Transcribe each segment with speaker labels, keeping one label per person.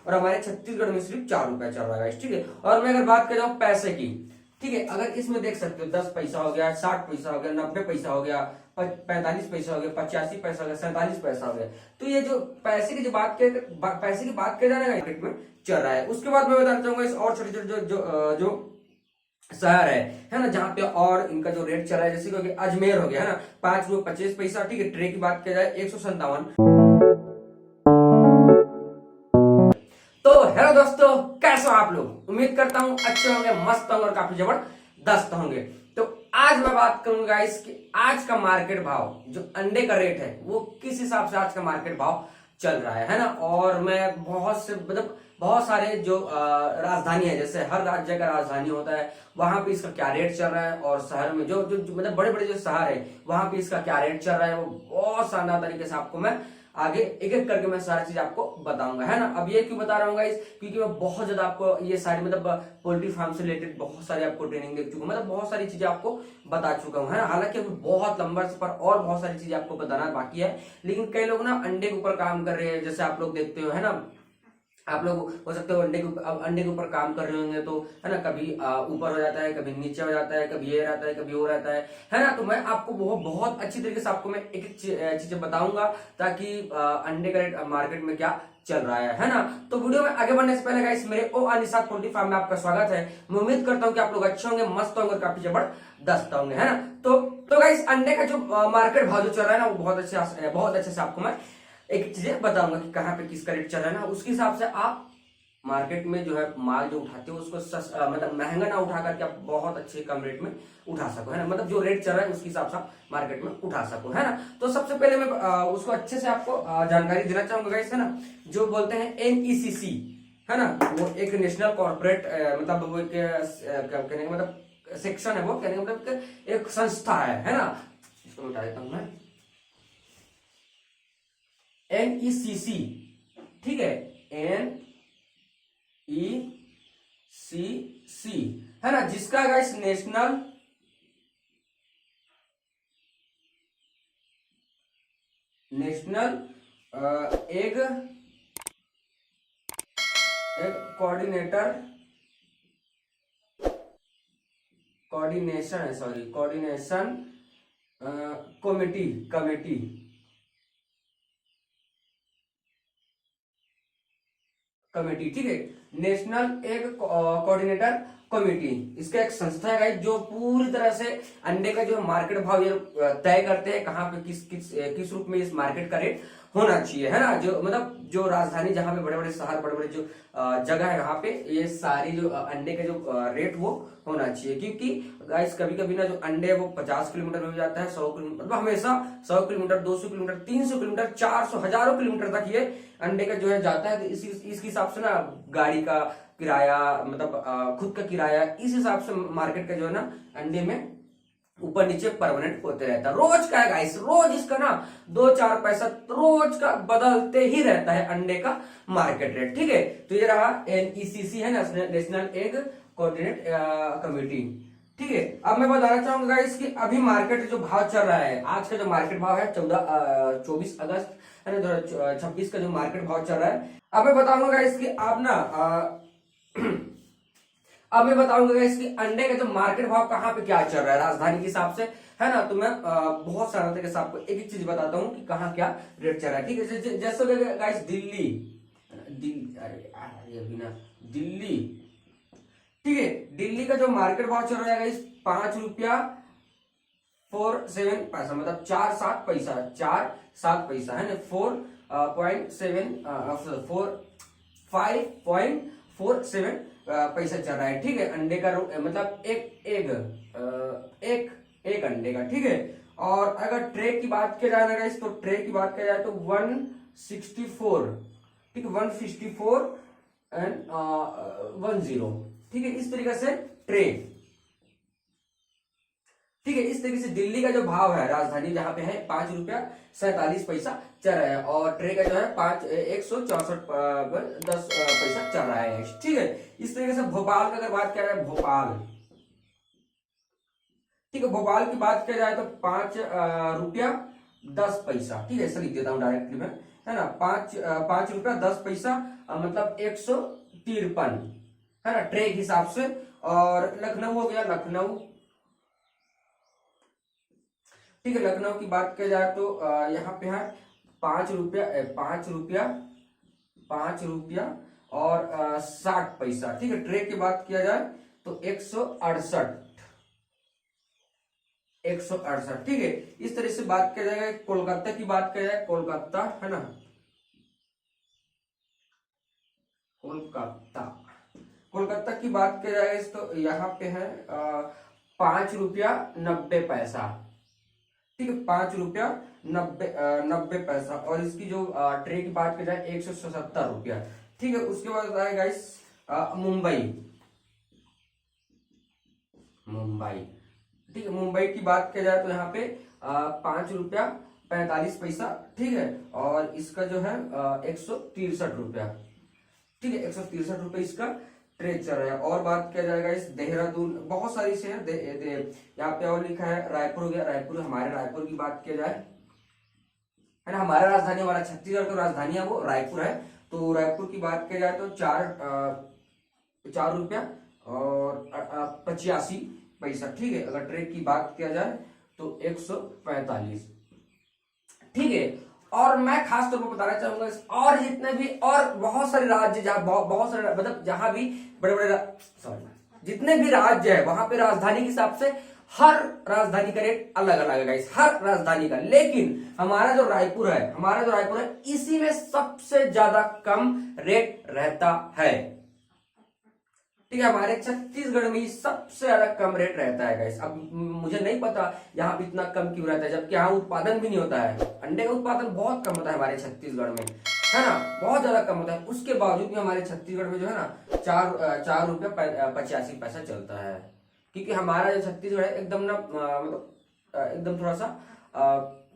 Speaker 1: और हमारे छत्तीसगढ़ में सिर्फ 4 रुपया चल रहा है गाइस, ठीक है। और मैं अगर बात कर रहा हूँ पैसे की, ठीक है, अगर इसमें देख सकते हो 10 पैसा हो गया, 60 पैसा हो गया, 90 पैसा हो गया, 45 पैसा हो गया, 85 पैसा हो गया, 47 पैसा हो गया। तो ये जो पैसे की जो पैसे की बात किया जा रहा है मार्केट में चल रहा है। उसके बाद मैं बताना चाहूंगा इस और छोटे छोटे जो शहर है ना, जहाँ पे और इनका जो रेट चल रहा है, जैसे कि अजमेर हो गया है ना, 5 रुपये 25 पैसा, ठीक है। ट्रे की बात किया जाए 157। तो हेलो दोस्तों, कैसे हो आप लोग? उम्मीद करता हूँ अच्छे होंगे, मस्त होंगे और काफी जबरदस्त होंगे। तो आज मैं बात करूंगा इसकी आज का मार्केट भाव, जो अंडे का रेट है वो किस हिसाब से आज का मार्केट भाव चल रहा है ना। और मैं बहुत सारे जो राजधानी है, जैसे हर राज्य का राजधानी होता है, वहां पे इसका क्या रेट चल रहा है, और शहर में जो मतलब बड़े बड़े जो शहर है वहां पे इसका क्या रेट चल रहा है, वो बहुत शानदार तरीके से आपको मैं आगे एक एक करके मैं सारी चीज आपको बताऊंगा, है ना। अब ये क्यों बता रहा हूँ गाइस, क्योंकि मैं बहुत ज्यादा आपको ये सारी पोल्ट्री फार्म से रिलेटेड बहुत सारी आपको ट्रेनिंग दे चुका हूँ, बहुत सारी चीजें आपको बता चुका हूँ, है ना। हालांकि अभी बहुत लंबा सफर और बहुत सारी चीजें आपको बताना बाकी है, लेकिन कई लोग ना अंडे के ऊपर काम कर रहे हैं, जैसे आप लोग देखते हो, है ना। आप लोग हो सकते हो अंडे के ऊपर काम कर रहे होंगे, तो है ना, कभी ऊपर हो जाता है, कभी नीचे हो जाता है, कभी ये रहता है, कभी वो रहता है ना। तो मैं आपको बहुत अच्छी तरीके से आपको मैं एक एक चीजें बताऊंगा, ताकि अंडे का रेट मार्केट में क्या चल रहा है ना। तो वीडियो में आगे बढ़ने से पहले गाइस, मेरे ओ अनिसात पोल्ट्री फार्म में आपका स्वागत है। मैं उम्मीद करता हूँ कि आप लोग अच्छे होंगे, मस्त होंगे, काफी जबरदस्त होंगे, है ना। तो गाइस, अंडे का जो मार्केट भाव जो चल रहा है ना, वो बहुत अच्छे से आपको मैं एक चीजें बताऊंगा कि कहाँ पे किसका रेट चल रहा है ना। उसके हिसाब से आप मार्केट में जो है माल जो उठाते हो उसको मतलब महंगा ना उठा करके आप बहुत अच्छे कम रेट में उठा सको, है ना। मतलब जो रेट चल रहा है उसके हिसाब से आप मार्केट में उठा सको, है ना। तो सबसे पहले मैं उसको अच्छे से आपको जानकारी देना चाहूंगा गाइस, है ना। जो बोलते हैं NECC, है ना, वो एक नेशनल कॉर्पोरेट मतलब वो एक कहने का मतलब सेक्शन है, वो कहने का मतलब एक संस्था है ना। इसको बता देता हूं मैं, NECC, ठीक है, NECC, है ना, जिसका guys national egg coordination committee, ठीक है। नेशनल एग कोऑर्डिनेटर कमेटी, इसका एक संस्था है गाइस, जो पूरी तरह से अंडे का जो मार्केट भाव ये तय करते हैं, कहाँ पे किस रूप में इस मार्केट का रेट होना चाहिए, है ना। जो मतलब जो राजधानी, जहाँ पे बड़े बड़े शहर, बड़े बड़े जो जगह है, वहां पे ये सारी जो अंडे का जो रेट वो होना चाहिए। क्योंकि गाइस कभी कभी ना जो अंडे है वो 50 किलोमीटर में हो जाता है, 100 किलोमीटर, मतलब हमेशा 100 किलोमीटर, 200 किलोमीटर, 300 किलोमीटर, 400, हजारों किलोमीटर तक ये अंडे का जो है जाता है। तो इस हिसाब से ना गाड़ी का किराया, मतलब खुद का किराया, इस हिसाब से मार्केट का जो है ना अंडे में ऊपर नीचे परमानेंट होते रहता है। रोज का है गाइस, रोज इसका ना 2-4 पैसा रोज का बदलते ही रहता है अंडे का मार्केट रेट, ठीक है। तो ये रहा NECC, है, नेशनल एग कोऑर्डिनेट कमेटी, ठीक है। अब मैं बताना चाहूंगा गाइस कि अभी मार्केट जो भाव चल रहा है, आज का जो मार्केट भाव है 24 अगस्त, है ना, 2026 का जो मार्केट भाव चल रहा है। अब मैं बताऊंगा गाइस कि आप ना अब मैं बताऊंगा इसकी अंडे का जो मार्केट भाव कहाँ पे क्या चल रहा है राजधानी के हिसाब से, है ना। तो मैं बहुत सारा तरीके से आपको एक एक चीज बताता हूँ कि कहाँ क्या रेट चल रहा है, ठीक है। जैसे गाइस दिल्ली, ठीक है, दिल्ली का जो मार्केट भाव चल रहा है गाइस 5 रुपया 47 पैसा, मतलब 4-7 पैसा, है ना, 5.47 पैसा चल रहा है, ठीक है। अंडे का मतलब एक अंडे का, ठीक है। और अगर ट्रे की बात किया जाए ना गाइस, तो ट्रे की बात किया जाए तो 164, ठीक है, 164 एंड 10, ठीक है। इस तरीके से ट्रे, ठीक है। इस तरीके से दिल्ली का जो भाव है राजधानी जहां पे है 5 रुपया 47 पैसा चल रहा है, और ट्रे का जो है 164 10 पैसा चल रहा है, ठीक है। इस तरीके से भोपाल का अगर बात किया जाए, भोपाल, ठीक है, भोपाल की बात किया जाए तो 5 रुपया 10 पैसा, ठीक है। ऐसा लिख देता हूं डायरेक्टली मैं, है ना, 5 रुपया 10 पैसा, मतलब 153, है ना, ट्रे के हिसाब से। और लखनऊ हो गया, लखनऊ, ठीक है, लखनऊ की बात किया जाए तो यहाँ पे है 5 रुपया, 5 रुपया, 5 रुपया और 60 पैसा, ठीक है। ट्रे की बात किया जाए तो 168, 168, ठीक है। इस तरह से बात किया जाएगा। कोलकाता की बात किया जाए, कोलकाता, है ना, कोलकाता, कोलकाता की बात किया जाए तो यहाँ पे है 5 रुपया 90 पैसा, ठीक है, 5 रुपया 90 पैसा। और इसकी जो ट्रे की बात की जाए 177 रुपया, ठीक है। उसके बाद आएगा इस मुंबई, मुंबई, ठीक है। मुंबई की बात की जाए तो यहाँ पे 5 रुपया 45 पैसा, ठीक है। और इसका जो है 163 रुपया, ठीक है, 163 रुपये इसका ट्रे चल रहा है। और बात किया जाएगा इस देहरादून, बहुत सारी से है, यहाँ पे और लिखा है रायपुर हो गया, रायपुर, हमारे रायपुर की बात किया जाए, है ना, हमारा राजधानी, हमारा छत्तीसगढ़ का राजधानी है वो रायपुर है। तो रायपुर की बात किया जाए तो 4 रुपया और 85 पैसा, ठीक है। अगर ट्रे की बात किया जाए तो 145, ठीक है। और मैं खास तौर पर बताना चाहूंगा और जितने भी और बहुत सारे राज्य, जहां बहुत सारे, मतलब जहां भी बड़े बड़े, सॉरी, जितने भी राज्य है वहां पे राजधानी के हिसाब से हर राजधानी का रेट अलग अलग है गाइस, हर राजधानी का। लेकिन हमारा जो रायपुर है, इसी में सबसे ज्यादा कम रेट रहता है, ठीक है। हमारे छत्तीसगढ़ में सबसे ज्यादा कम रेट रहता है गाइस। अब मुझे नहीं पता यहाँ पे इतना कम क्यों रहता है, जबकि यहाँ उत्पादन भी नहीं होता है, अंडे का उत्पादन बहुत कम होता है हमारे छत्तीसगढ़ में, है ना, बहुत ज्यादा कम होता है। उसके बावजूद भी हमारे छत्तीसगढ़ में जो है ना 4 रुपया 85 पैसा चलता है, क्योंकि हमारा जो छत्तीसगढ़ है एकदम ना, मतलब एकदम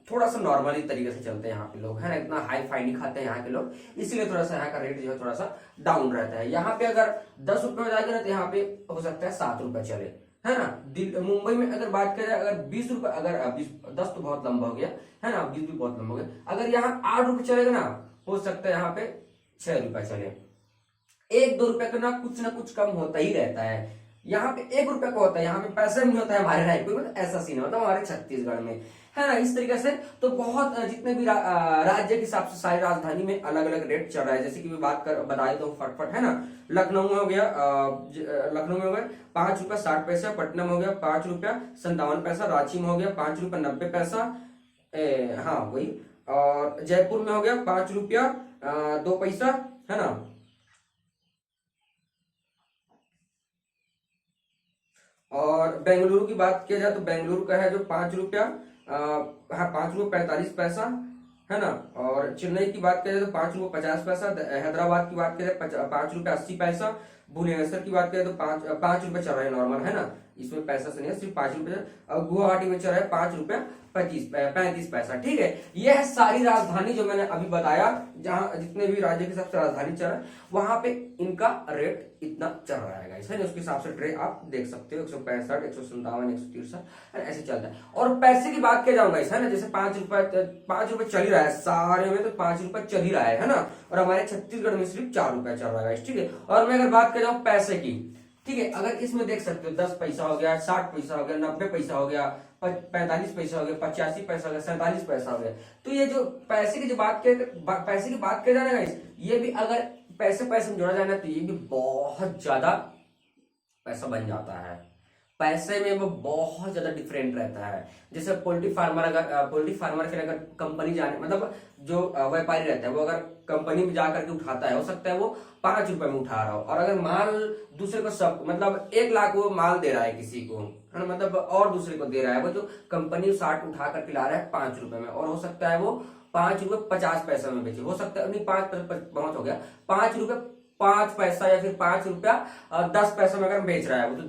Speaker 1: थोड़ा सा नॉर्मली तरीके से चलते हैं यहाँ पे लोग, है ना, इतना हाई फाई नहीं खाते हैं यहाँ के लोग, इसलिए थोड़ा सा यहाँ का रेट जो है थोड़ा सा डाउन रहता है। यहाँ पे अगर 10 रुपए हो जाएगा ना तो यहाँ पे हो सकता है 7 रुपए चले, है ना। मुंबई में अगर बात करें, अगर 20 रुपए, अगर 10 तो बहुत लंबा हो गया, है ना, 20 भी बहुत लंबा हो गया, अगर यहाँ 8 रुपए चलेगा ना, हो सकता है यहाँ पे 6 रुपए चले। 1-2 रुपए का ना कुछ कम होता ही रहता है। यहाँ पे 1 रुपए का होता है, यहाँ पे पैसा नहीं होता है हमारे रायपुर में, तो ऐसा सीन होता है हमारे छत्तीसगढ़ में, है ना। इस तरीके से तो बहुत जितने भी राज्य के हिसाब से सारी राजधानी में अलग अलग रेट चल रहा है। जैसे कि मैं बता देता हूँ फटफट, है ना। लखनऊ में हो गया, 5 रुपया 60 पैसा, पटना में हो गया 5 रुपया 57 पैसा, रांची में हो गया 5 रुपया 90 पैसा, हाँ वही। और जयपुर में हो गया 5 रुपया 2 पैसा, है ना। और बेंगलुरु की बात किया जाए तो बेंगलुरु का है जो 5 रुपया, हाँ 5 रुपया 45 पैसा, है ना। और चेन्नई की बात किया जाए तो 5 रुपया 50 पैसा, हैदराबाद की बात किया जाए 5 रुपया 80 पैसा, भुवनेश्वर की बात करें तो 5 रुपए चल रहा है नॉर्मल, है ना, इसमें पैसा से नहीं है, सिर्फ 5 रुपए। और गुवाहाटी में चल रहा है 5 रुपया 35 पैसा, ठीक है। यह है सारी राजधानी जो मैंने अभी बताया, जहां जितने भी राज्य के सबसे राजधानी चल रहा है वहां पे इनका रेट इतना चल रहा है गाइस, है ना। उसके हिसाब से ट्रे आप देख सकते हो, 165, 157, 163 ऐसे चलता है। और पैसे की बात किया जाऊंगा गाइस, है ना, जैसे 5 रुपए चल ही रहा है सारे में, तो 5 रुपए चल ही रहा है ना। और हमारे छत्तीसगढ़ में सिर्फ 4 रुपया चल रहा है गाइस, ठीक है। और मैं अगर बात कर जाऊं पैसे की, ठीक है, अगर इसमें देख सकते हो 10 पैसा हो गया, 60 पैसा हो गया, 90 पैसा हो गया, 45 पैसा हो गया, 85 पैसा हो गया, 47 पैसा हो गया। तो ये जो पैसे की जो पैसे की बात किया जाए गाइस, ये भी अगर पैसे में जोड़ा जाए ना तो ये भी बहुत ज्यादा पैसा बन जाता है। पैसे में वो बहुत ज्यादा डिफरेंट रहता है। जैसे पोल्ट्री फार्मर के अगर कंपनी जाने, मतलब जो व्यापारी रहता है वो अगर कंपनी में जाकर के उठाता है, हो सकता है वो 5 रुपए में उठा रहा हो, और अगर माल दूसरे को सब, मतलब 1 लाख वो माल दे रहा है किसी को, है ना, मतलब और दूसरे को दे रहा है, वो जो कंपनी 60 उठा करके ला रहा है 5 रुपए में, और हो सकता है वो 5 रुपए 50 पैसा में बेचे, हो सकता है नहीं 5 हो गया, 5 रुपए 5 पैसा या फिर 5 रुपया 10 पैसा में अगर बेच रहा है वो, तो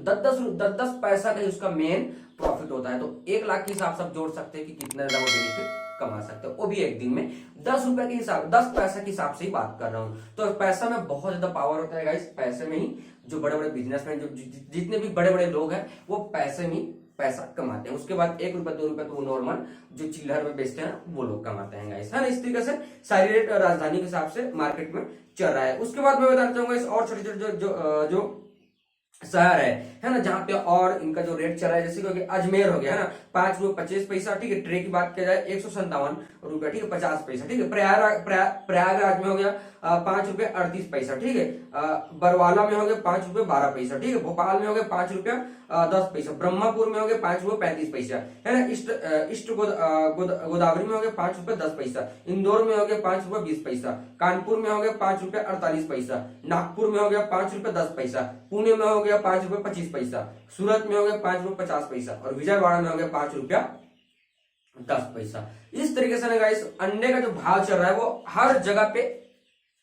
Speaker 1: 10 पैसा का ही उसका मेन प्रॉफिट होता है। तो 1 लाख के हिसाब से आप जोड़ सकते हैं कि कितना ज्यादा वो बेनिफिट कमा सकते हो, वो भी एक दिन में 10 रुपए के हिसाब, 10 पैसा के हिसाब से ही बात कर रहा हूं। तो पैसा में बहुत ज्यादा पावर होता है गाइस, पैसे में ही जो बड़े बड़े बिजनेसमैन, जो जितने भी बड़े बड़े लोग हैं वो पैसे में पैसा कमाते हैं। उसके बाद 1 रुपया 2 रुपया तो वो नॉर्मल जो चिल्लर में बेचते हैं वो लोग कमाते हैं गाइस, है ना। इस तरीके से सारी रेट राजधानी के हिसाब से मार्केट में चल रहा है। उसके बाद मैं बताना चाहूंगा इस और छोटे छोटे जो शहर है ना, जहाँ पे और इनका जो रेट चल रहा है, जैसे कि अजमेर हो गया है ना, 5 रुपये 25 पैसा, ठीक है। ट्रे की बात किया जाए 157 रुपया, ठीक है, 50 पैसा, ठीक है। प्रयागराज में हो गया 5 रुपये 38 पैसा, ठीक है। बरवाला में हो गया 5 रुपये 12 पैसा, ठीक है। भोपाल में हो गया 5 रुपया 10 पैसा। ब्रह्मपुर में हो गया 5 रुपये 35 पैसा, है ना। ईस्ट गोदावरी में हो गया 5 रुपये 10 पैसा। इंदौर में हो गया 5 रुपये 20 पैसा। कानपुर में हो गया 5 रुपये 48 पैसा। नागपुर में हो गया 5 रुपये 10 पैसा। पुणे में हो गया 5 रुपये 25 पैसा। सूरत में हो गया 5 रुपये 50 पैसा। और विजयवाड़ा में हो गया 5 रुपया 10 पैसा। इस तरीके से ना गाइस अंडे का जो भाव चल रहा है वो हर जगह पे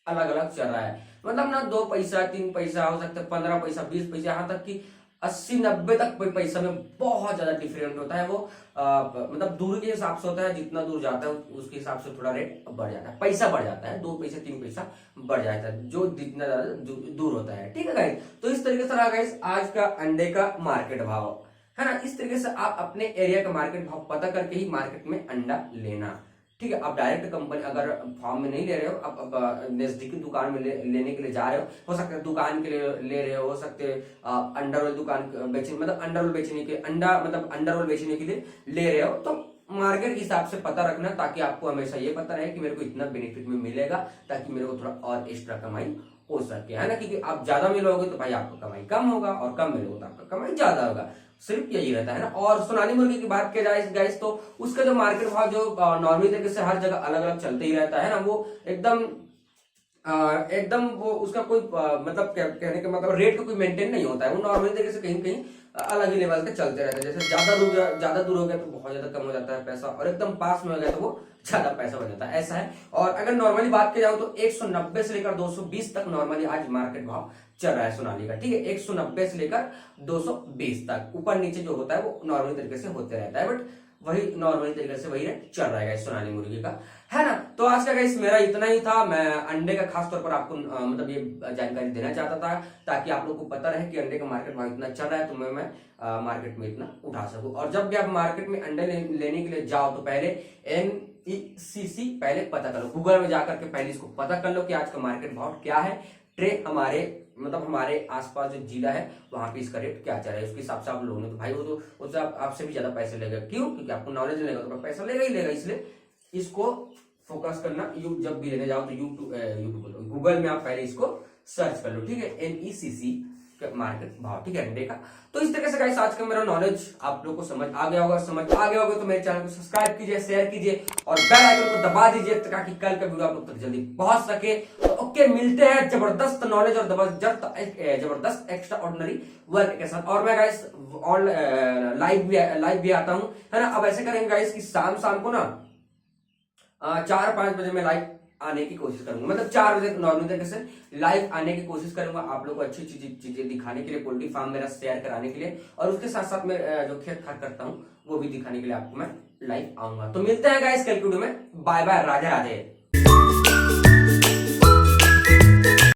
Speaker 1: अलग अलग चल रहा है। मतलब ना 2 पैसा 3 पैसा हो सकता है, 15 पैसा 20 पैसा, यहाँ तक कि 80-90 तक पैसा में बहुत ज्यादा डिफरेंट होता है। वो मतलब दूर के हिसाब से होता है, जितना दूर जाता है उसके हिसाब से थोड़ा रेट बढ़ जाता है, पैसा बढ़ जाता है, 2 पैसा 3 पैसा बढ़ जाता है जो जितना ज्यादा दूर होता है, ठीक है गाइस। तो इस तरीके से रहा गाइस आज का अंडे का मार्केट भाव, है ना। इस तरीके से आप अपने एरिया का मार्केट भाव पता करके ही मार्केट में अंडा लेना, ठीक है। आप डायरेक्ट कंपनी अगर फार्म में नहीं ले रहे हो, आप नजदीकी दुकान में लेने के लिए जा रहे हो सकता है दुकान के लिए ले रहे हो सकते अंडर रोल दुकान बेचने, मतलब अंडर रोल बेचने के अंडर रोल बेचने के लिए ले रहे हो, तो मार्केट के हिसाब से पता रखना, ताकि आपको हमेशा ये पता रहे कि मेरे को इतना बेनिफिट में मिलेगा, ताकि मेरे को थोड़ा और एक्स्ट्रा कमाई हो सके, है ना। क्योंकि आप ज्यादा मिलोगे तो भाई आपका कमाई कम होगा, और कम मिलोगे तो आपका कमाई ज्यादा होगा, सिर्फ यही रहता है ना। और सोनाली मुर्गी की बात किया जाए गाइस तो उसका जो मार्केट भाव जो नॉर्मली तरीके से हर जगह अलग अलग चलते ही रहता है ना, वो एकदम वो उसका कोई मतलब कहने का मतलब रेट का कोई मेंटेन नहीं होता है। वो नॉर्मली तरीके से कहीं कहीं अलग ही लेवल के चलते रहते हैं। जैसे ज्यादा दूर हो गया तो बहुत ज्यादा कम हो जाता है पैसा, और एकदम पास में हो गया तो वो ज्यादा पैसा बन जाता है, ऐसा है। और अगर नॉर्मली बात की जाए तो 190 से लेकर 220 तक नॉर्मली आज मार्केट भाव चल रहा है सोनाली का, ठीक है। 190 से लेकर 220 तक ऊपर नीचे जो होता है वो नॉर्मली तरीके से होते रहता है, बट वही नॉर्मली तरीके से वही रेट चल रहा है सोनाली मुर्गी का, है ना। तो आज का गाइस मेरा इतना ही था। मैं अंडे का खास तौर पर आपको मतलब ये जानकारी देना चाहता था, ताकि आप लोग को पता रहे कि अंडे का मार्केट भाव इतना चल रहा है, तो मैं मार्केट में इतना उठा सकूं। और जब भी आप मार्केट में अंडे लेने के लिए जाओ तो पहले NECC पहले पता कर लो, गूगल में जाकर के पहले इसको पता कर लो कि आज का मार्केट भाव क्या है। ट्रे हमारे आसपास जो जिला है वहां पे इसका रेट क्या चल रहा है, उसके हिसाब से आप लोगों ने तो भाई वो तो उससे आपसे भी ज्यादा पैसे लेगा। क्यों? क्योंकि आपको नॉलेज लेगा तो पैसा लेगा ही लेगा। इसलिए इसको फोकस करना, जब भी लेने जाओ तो यूट्यूब गूगल में आप पहले इसको सर्च कर लो, ठीक है। NECC मार्केट भाव, ठीक है, अंडे का। तो इस तरीके से गाइस आज का मेरा नॉलेज आप लोग को समझ आ गया होगा तो मेरे चैनल को सब्सक्राइब कीजिए, शेयर कीजिए और बेल आइकन को दबा दीजिए, ताकि कल का वीडियो आप लोग तक जल्दी पहुंच सके। तो ओके, मिलते हैं जबरदस्त नॉलेज और जबरदस्त एक्स्ट्रा ऑर्डिनरी वर्क के साथ। और मैं गाइस लाइव भी आता हूं, है ना। अब ऐसे करेंगे गाइस कि शाम को ना 4-5 बजे मैं लाइव आने की कोशिश करूंगा, मतलब 4 बजे नॉर्मल तरीके से लाइव आने की कोशिश करूंगा, आप लोगों को अच्छी चीजें दिखाने के लिए, पोल्ट्री फार्म मेरा शेयर कराने के लिए, और उसके साथ साथ मैं जो खेत खाद करता हूं वो भी दिखाने के लिए आपको मैं लाइव आऊंगा। तो मिलते हैं गाइस कल की वीडियो में। Bye bye, Radhe Radhe.